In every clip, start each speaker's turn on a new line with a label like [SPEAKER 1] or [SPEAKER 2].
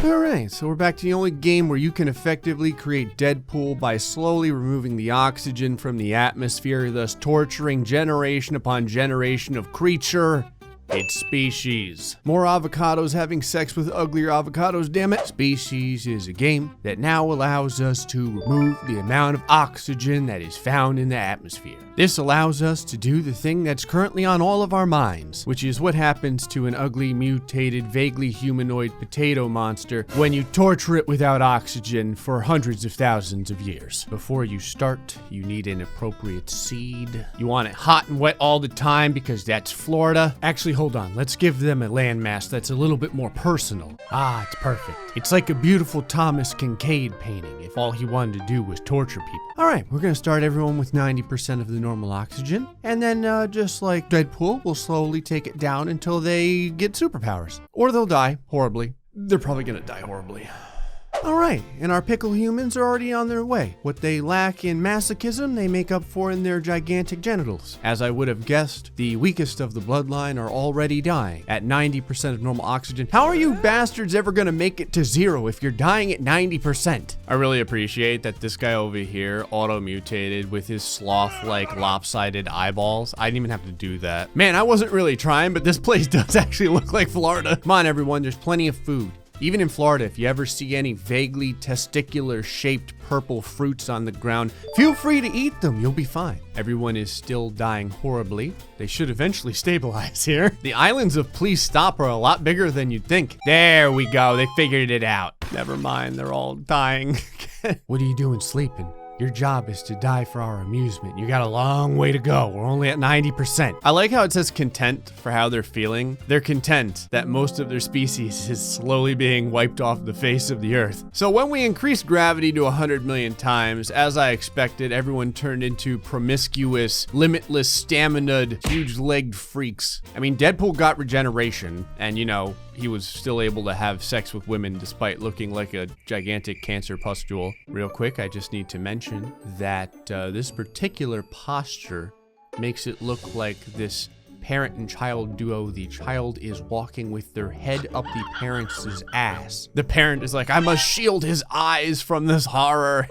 [SPEAKER 1] Alright, so we're back to the only game where you can effectively create Deadpool by slowly removing the oxygen from the atmosphere, thus torturing generation upon generation of creature. It's Species. More avocados having sex with uglier avocados, damn it. Species is a game that now allows us to remove the amount of oxygen that is found in the atmosphere. This allows us to do the thing that's currently on all of our minds, which is what happens to an ugly, mutated, vaguely humanoid potato monster when you torture it without oxygen for hundreds of thousands of years. Before you start, you need an appropriate seed. You want it hot and wet all the time because that's Florida. Actually, hold on, let's give them a landmass that's a little bit more personal. Ah, it's perfect. It's like a beautiful Thomas Kincaid painting if all he wanted to do was torture people. All right, we're gonna start everyone with 90% of the normal oxygen, and then just like Deadpool, we'll slowly take it down until they get superpowers. Or they'll die horribly. They're probably gonna die horribly. Alright, and our pickle humans are already on their way. What they lack in masochism, they make up for in their gigantic genitals. As I would have guessed, the weakest of the bloodline are already dying at 90% of normal oxygen. How are you bastards ever gonna make it to 0 if you're dying at 90%? I really appreciate that this guy over here auto-mutated with his sloth-like lopsided eyeballs. I didn't even have to do that. Man, I wasn't really trying, but this place does actually look like Florida. Come on, everyone, there's plenty of food. Even in Florida, if you ever see any vaguely testicular-shaped purple fruits on the ground, feel free to eat them, you'll be fine. Everyone is still dying horribly. They should eventually stabilize here. The islands of Please Stop are a lot bigger than you'd think. There we go, they figured it out. Never mind, they're all dying. What are you doing sleeping? Your job is to die for our amusement. You got a long way to go. We're only at 90%. I like how it says content for how they're feeling. They're content that most of their species is slowly being wiped off the face of the earth. So when we increased gravity to 100 million times, as I expected, everyone turned into promiscuous, limitless stamina, huge-legged freaks. I mean, Deadpool got regeneration, and you know, he was still able to have sex with women despite looking like a gigantic cancer pustule. Real quick, I just need to mention that this particular posture makes it look like this parent and child duo. The child is walking with their head up the parent's ass. The parent is like, I must shield his eyes from this horror.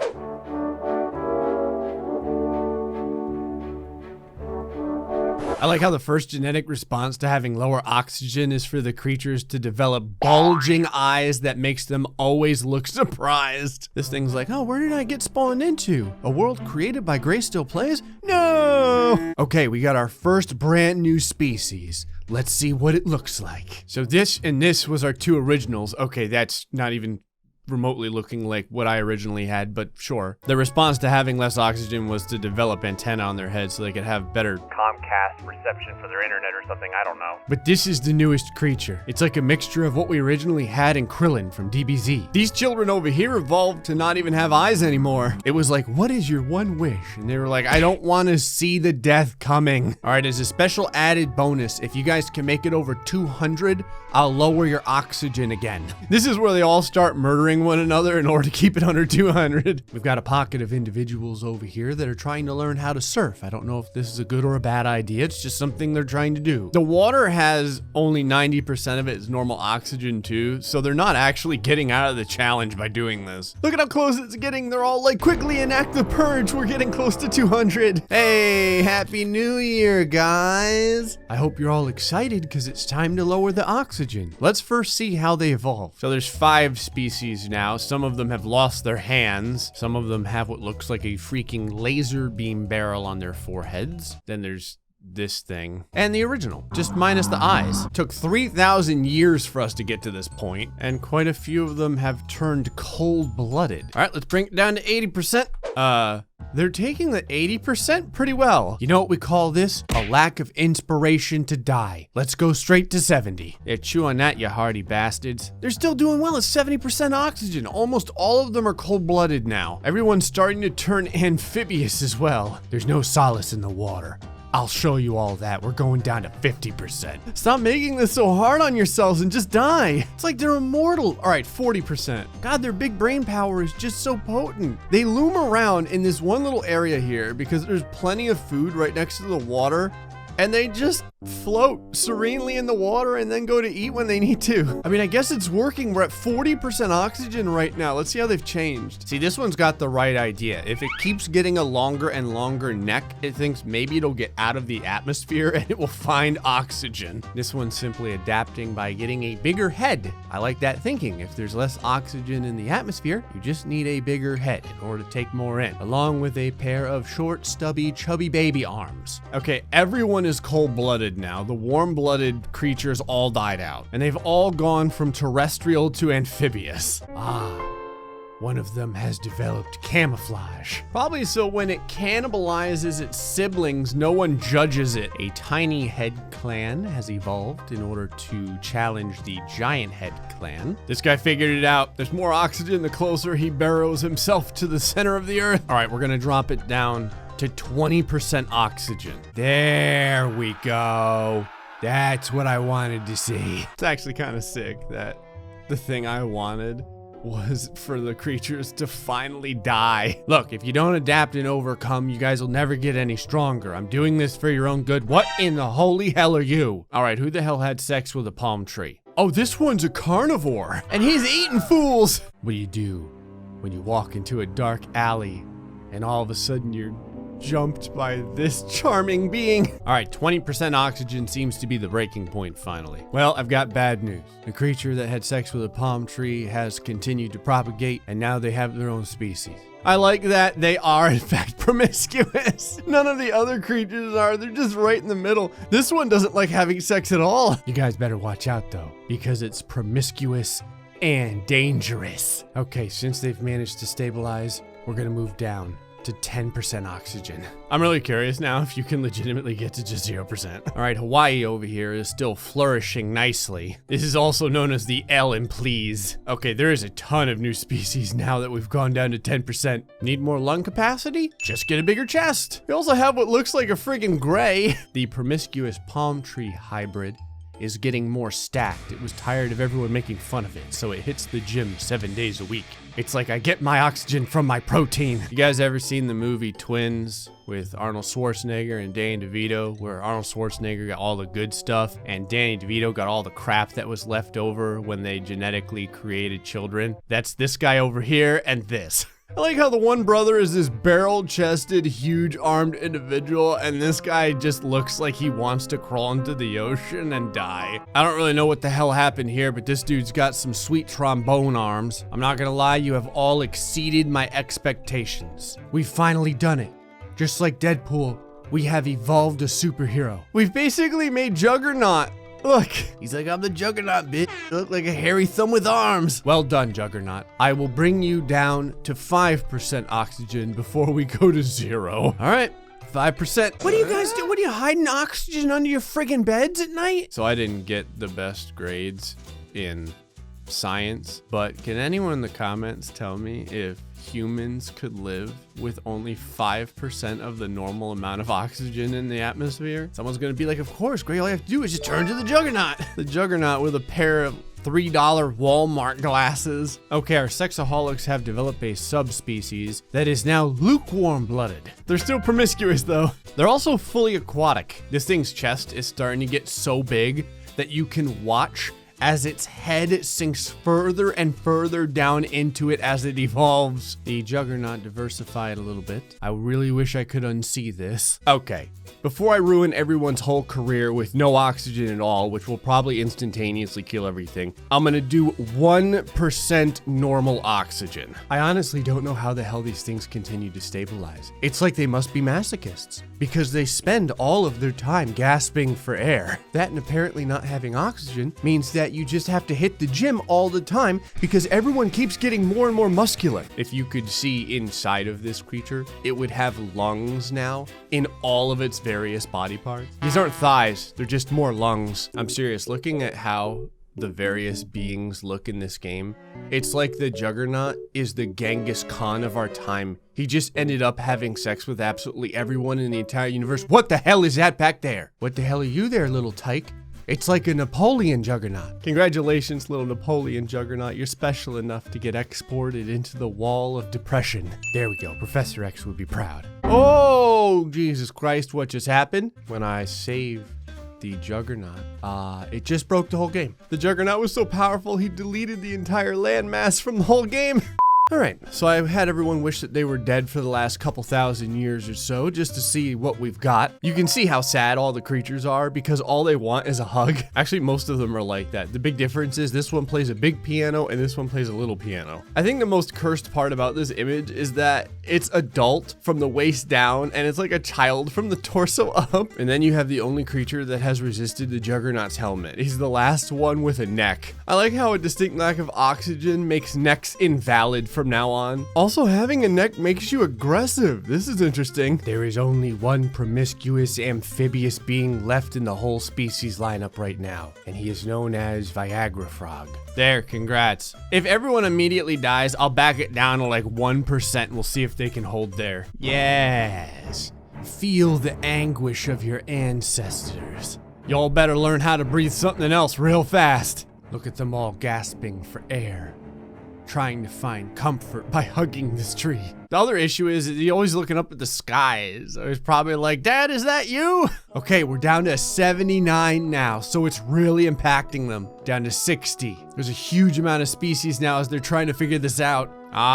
[SPEAKER 1] I like how the first genetic response to having lower oxygen is for the creatures to develop bulging eyes that makes them always look surprised. This thing's like, oh, where did I get spawned into? A world created by GrayStillPlays? No! Okay, we got our first brand new species. Let's see what it looks like. So this and this was our two originals. Okay, that's not even remotely looking like what I originally had, but sure. The response to having less oxygen was to develop antenna on their head so they could have better Comcast reception for their internet or something, I don't know. But this is the newest creature. It's like a mixture of what we originally had in Krillin from DBZ. These children over here evolved to not even have eyes anymore. It was like, what is your one wish? And they were like, I don't want to see the death coming. All right, as a special added bonus, if you guys can make it over 200, I'll lower your oxygen again. This is where they all start murdering one another in order to keep it under 200. We've got a pocket of individuals over here that are trying to learn how to surf. I don't know if this is a good or a bad idea. It's just something they're trying to do. The water has only 90% of its normal oxygen too, so they're not actually getting out of the challenge by doing this. Look at how close it's getting. They're all like, quickly enact the purge. We're getting close to 200. Hey, Happy New Year, guys. I hope you're all excited because it's time to lower the oxygen. Let's first see how they evolve. So there's 5 species now. Some of them have lost their hands. Some of them have what looks like a freaking laser beam barrel on their foreheads. Then there's this thing and the original, just minus the eyes. Took 3,000 years for us to get to this point, and quite a few of them have turned cold-blooded. All right, let's bring it down to 80%. They're taking the 80% pretty well. You know what we call this? A lack of inspiration to die. Let's go straight to 70. Yeah, chew on that, you hardy bastards. They're still doing well at 70% oxygen. Almost all of them are cold-blooded now. Everyone's starting to turn amphibious as well. There's no solace in the water. I'll show you all that. We're going down to 50%. Stop making this so hard on yourselves and just die. It's like they're immortal. All right, 40%. God, their big brain power is just so potent. They loom around in this one little area here because there's plenty of food right next to the water. and they just float serenely in the water and then go to eat when they need to. I mean, I guess it's working. We're at 40% oxygen right now. Let's see how they've changed. See, this one's got the right idea. If it keeps getting a longer and longer neck, it thinks maybe it'll get out of the atmosphere and it will find oxygen. This one's simply adapting by getting a bigger head. I like that thinking. If there's less oxygen in the atmosphere, you just need a bigger head in order to take more in, along with a pair of short, stubby, chubby baby arms. Okay, everyone is cold-blooded now. The warm-blooded creatures all died out, and they've all gone from terrestrial to amphibious. One of them has developed camouflage. Probably so when it cannibalizes its siblings, no one judges it. A tiny head clan has evolved in order to challenge the giant head clan. This guy figured it out. There's more oxygen the closer he burrows himself to the center of the earth. All right, we're gonna drop it down to 20% oxygen. There we go. That's what I wanted to see. It's actually kind of sick that the thing I wanted was for the creatures to finally die. Look, if you don't adapt and overcome, you guys will never get any stronger. I'm doing this for your own good. What in the holy hell are you? All right, who the hell had sex with a palm tree? Oh, this one's a carnivore, and he's eating fools. What do you do when you walk into a dark alley and all of a sudden you're jumped by this charming being? All right, 20% oxygen seems to be the breaking point finally. Well, I've got bad news. The creature that had sex with a palm tree has continued to propagate, and now they have their own species. I like that they are in fact promiscuous. None of the other creatures are. They're just right in the middle. This one doesn't like having sex at all. You guys better watch out though, because it's promiscuous and dangerous. Okay, since they've managed to stabilize, we're gonna move down to 10% oxygen. I'm really curious now if you can legitimately get to just 0%. All right, Hawaii over here is still flourishing nicely. This is also known as the ALRE. Okay, there is a ton of new species now that we've gone down to 10%. Need more lung capacity? Just get a bigger chest. We also have what looks like a friggin' gray. The promiscuous palm tree hybrid is getting more stacked. It was tired of everyone making fun of it, so it hits the gym 7 days a week. It's like I get my oxygen from my protein. You guys ever seen the movie Twins with Arnold Schwarzenegger and Danny DeVito, where Arnold Schwarzenegger got all the good stuff and Danny DeVito got all the crap that was left over when they genetically created children? That's this guy over here and this. I like how the one brother is this barrel-chested, huge-armed individual, and this guy just looks like he wants to crawl into the ocean and die. I don't really know what the hell happened here, but this dude's got some sweet trombone arms. I'm not gonna lie, you have all exceeded my expectations. We've finally done it. Just like Deadpool, we have evolved a superhero. We've basically made Juggernaut. Look, he's like, I'm the Juggernaut, bitch. I look like a hairy thumb with arms. Well done, Juggernaut. I will bring you down to 5% oxygen before we go to 0. All right, 5%. What do you guys do? What are you hiding oxygen under your friggin' beds at night? So I didn't get the best grades in science, but can anyone in the comments tell me if humans could live with only 5% of the normal amount of oxygen in the atmosphere? Someone's gonna be like, of course, Gray, all you have to do is just turn to the Juggernaut. The Juggernaut with a pair of $3 Walmart glasses. Okay, our sexaholics have developed a subspecies that is now lukewarm-blooded. They're still promiscuous though. They're also fully aquatic. This thing's chest is starting to get so big that you can watch as its head sinks further and further down into it as it evolves. The Juggernaut diversified a little bit. I really wish I could unsee this. Okay, before I ruin everyone's whole career with no oxygen at all, which will probably instantaneously kill everything, I'm gonna do 1% normal oxygen. I honestly don't know how the hell these things continue to stabilize. It's like they must be masochists, because they spend all of their time gasping for air. That and apparently not having oxygen means that you just have to hit the gym all the time because everyone keeps getting more and more muscular. If you could see inside of this creature, it would have lungs now in all of its various body parts. These aren't thighs, they're just more lungs. I'm serious, looking at how the various beings look in this game, it's like the Juggernaut is the Genghis Khan of our time. He just ended up having sex with absolutely everyone in the entire universe. What the hell is that back there? What the hell are you there, little tyke? It's like a Napoleon Juggernaut. Congratulations, little Napoleon Juggernaut. You're special enough to get exported into the wall of depression. There we go. Professor X would be proud. Oh, Jesus Christ, what just happened? When I saved the juggernaut, it just broke the whole game. The juggernaut was so powerful, he deleted the entire landmass from the whole game. All right, so I had everyone wish that they were dead for the last couple thousand years or so, just to see what we've got. You can see how sad all the creatures are because all they want is a hug. Actually, most of them are like that. The big difference is this one plays a big piano and this one plays a little piano. I think the most cursed part about this image is that it's adult from the waist down and it's like a child from the torso up. And then you have the only creature that has resisted the juggernaut's helmet. He's the last one with a neck. I like how a distinct lack of oxygen makes necks invalid from now on. Also, having a neck makes you aggressive. This is interesting. There is only one promiscuous amphibious being left in the whole species lineup right now, and he is known as Viagra Frog. There, congrats. If everyone immediately dies, I'll back it down to like 1% and we'll see if they can hold there. Yes. Feel the anguish of your ancestors. Y'all better learn how to breathe something else real fast. Look at them all gasping for air, trying to find comfort by hugging this tree. The other issue is he's always looking up at the skies. So he's probably like, Dad, is that you? Okay, we're down to 79 now, so it's really impacting them. Down to 60. There's a huge amount of species now as they're trying to figure this out.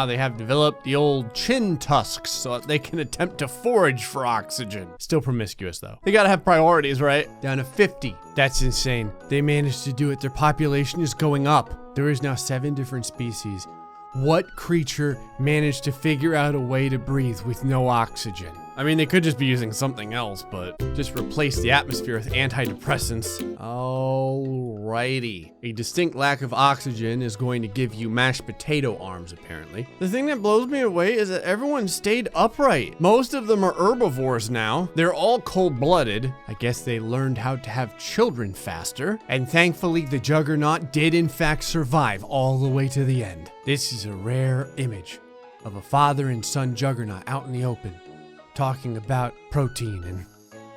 [SPEAKER 1] They have developed the old chin tusks so that they can attempt to forage for oxygen. Still promiscuous though. They gotta have priorities, right? Down to 50. That's insane. They managed to do it. Their population is going up. There is now 7 different species. What creature managed to figure out a way to breathe with no oxygen? I mean, they could just be using something else, but just replace the atmosphere with antidepressants. Alrighty. A distinct lack of oxygen is going to give you mashed potato arms, apparently. The thing that blows me away is that everyone stayed upright. Most of them are herbivores now. They're all cold-blooded. I guess they learned how to have children faster. And thankfully, the juggernaut did in fact survive all the way to the end. This is a rare image of a father and son juggernaut out in the open, talking about protein and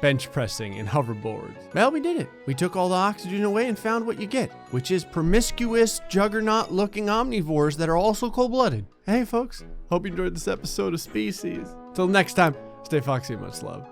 [SPEAKER 1] bench pressing and hoverboards. Well, we did it. We took all the oxygen away and found what you get, which is promiscuous juggernaut-looking omnivores that are also cold-blooded. Hey, folks. Hope you enjoyed this episode of Species. Till next time, stay foxy and much love.